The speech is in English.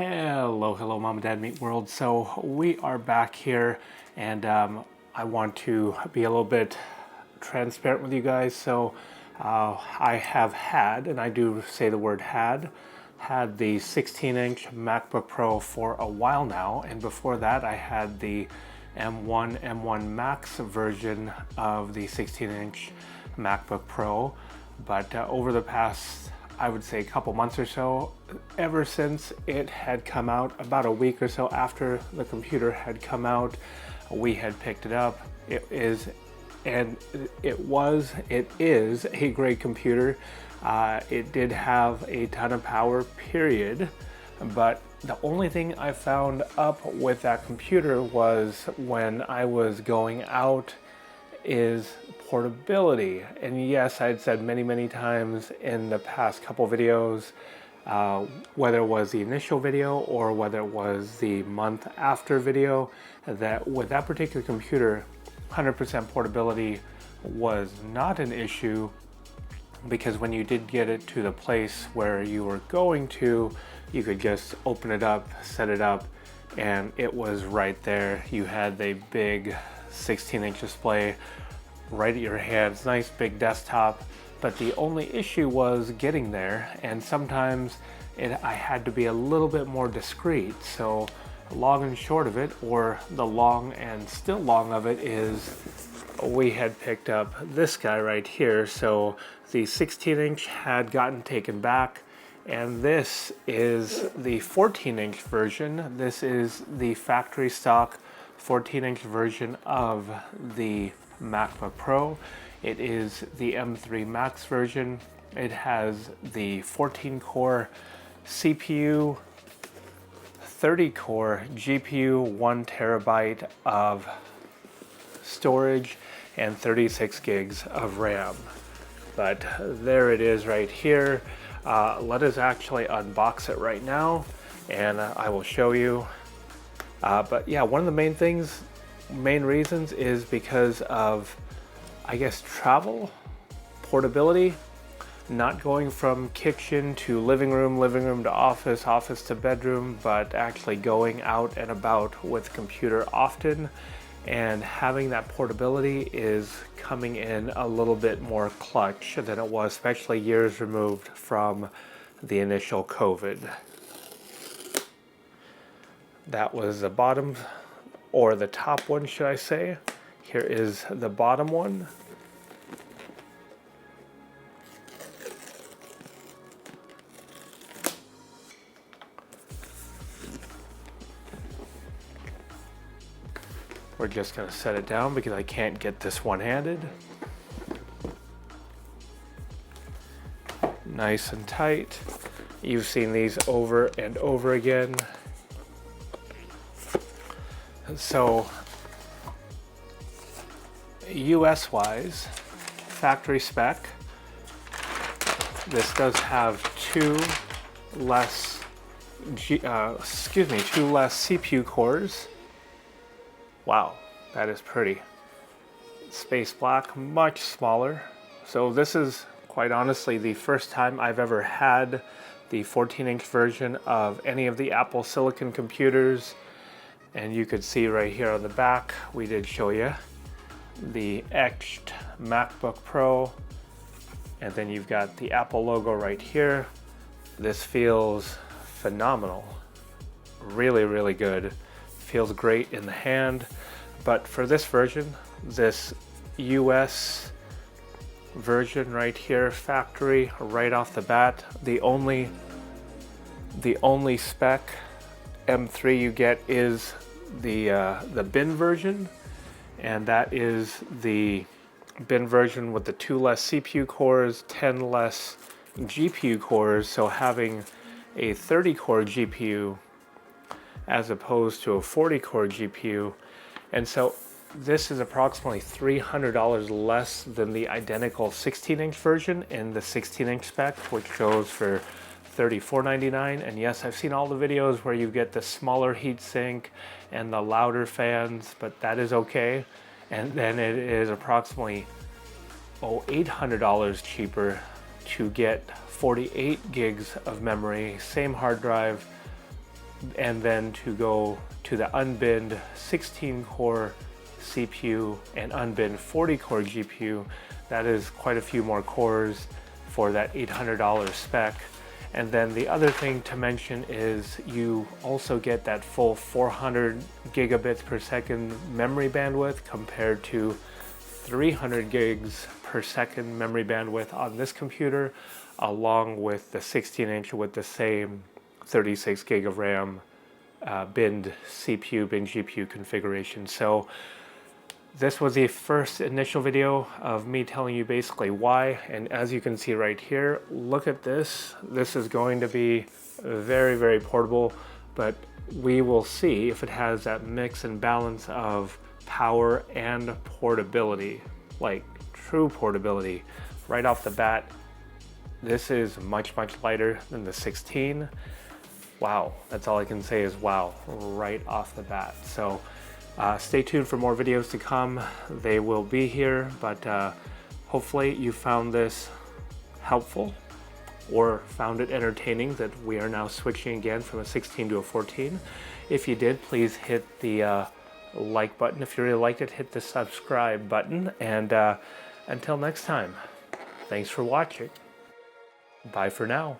Hello, Mom and Dad Meet World. So we are back here, and I want to be a little bit transparent with you guys. So I have had, and I do say the word had the 16-inch MacBook Pro for a while now, and before that I had the M1 Max version of the 16-inch MacBook Pro. But over the past, I would say, a couple months or so, ever since it had come out, about a week or so after the computer had come out, we had picked it up. It is a great computer. It did have a ton of power, period, but the only thing I found up with that computer was when I was going out is portability. And yes, I'd said many times in the past couple videos, whether it was the initial video or whether it was the month after video, that with that particular computer, 100% portability was not an issue, because when you did get it to the place where you were going to, you could just open it up, set it up, and it was right there. You had the big 16-inch display right at your hands, nice big desktop. But the only issue was getting there, and sometimes I had to be a little bit more discreet. So long and short of it, or the long and still long of it, is we had picked up this guy right here. So the 16-inch had gotten taken back, and this is the 14-inch version. This is the factory stock 14-inch version of the MacBook Pro. It is the M3 Max version. It has the 14-core CPU, 30-core GPU, 1 terabyte of storage, and 36 gigs of RAM. But there it is right here. Let us actually unbox it right now, and I will show you. But yeah, one of the main reasons is because of, I guess, travel, portability, not going from kitchen to living room to office to bedroom, but actually going out and about with computer often, and having that portability is coming in a little bit more clutch than it was, especially years removed from the initial COVID. That was the bottom, or the top one, should I say. Here is the bottom one. We're just going to set it down because I can't get this one-handed. Nice and tight. You've seen these over and over again. So, US-wise, factory spec, this does have two less CPU cores. Wow, that is pretty. Space black, much smaller. So this is, quite honestly, the first time I've ever had the 14-inch version of any of the Apple Silicon computers. And you could see right here on the back, we did show you the etched MacBook Pro. And then you've got the Apple logo right here. This feels phenomenal. Really good. Feels great in the hand. But for this version, this US version right here, factory, right off the bat, the only spec M3 you get is the bin version, and that is the bin version with the 2 less CPU cores, 10 less GPU cores. So having a 30-core GPU as opposed to a 40-core GPU. And so this is approximately $300 less than the identical 16-inch version in the 16-inch spec, which goes for $34.99. And yes, I've seen all the videos where you get the smaller heatsink and the louder fans, but that is okay. And then it is approximately $800 cheaper to get 48 gigs of memory, same hard drive, and then to go to the unbinned 16-core CPU and unbinned 40-core GPU, that is quite a few more cores for that $800 spec. And then the other thing to mention is you also get that full 400 gigabits per second memory bandwidth compared to 300 gigs per second memory bandwidth on this computer, along with the 16-inch with the same 36 gig of RAM binned CPU, binned GPU configuration. So this was the first initial video of me telling you basically why, and as you can see right here, look at this. This is going to be very, very portable, but we will see if it has that mix and balance of power and portability, like true portability. Right off the bat, this is much, much lighter than the 16. Wow, that's all I can say is wow, right off the bat. So stay tuned for more videos to come. They will be here, but hopefully you found this helpful or found it entertaining that we are now switching again from a 16 to a 14. If you did, please hit the like button. If you really liked it, hit the subscribe button. And until next time, thanks for watching. Bye for now.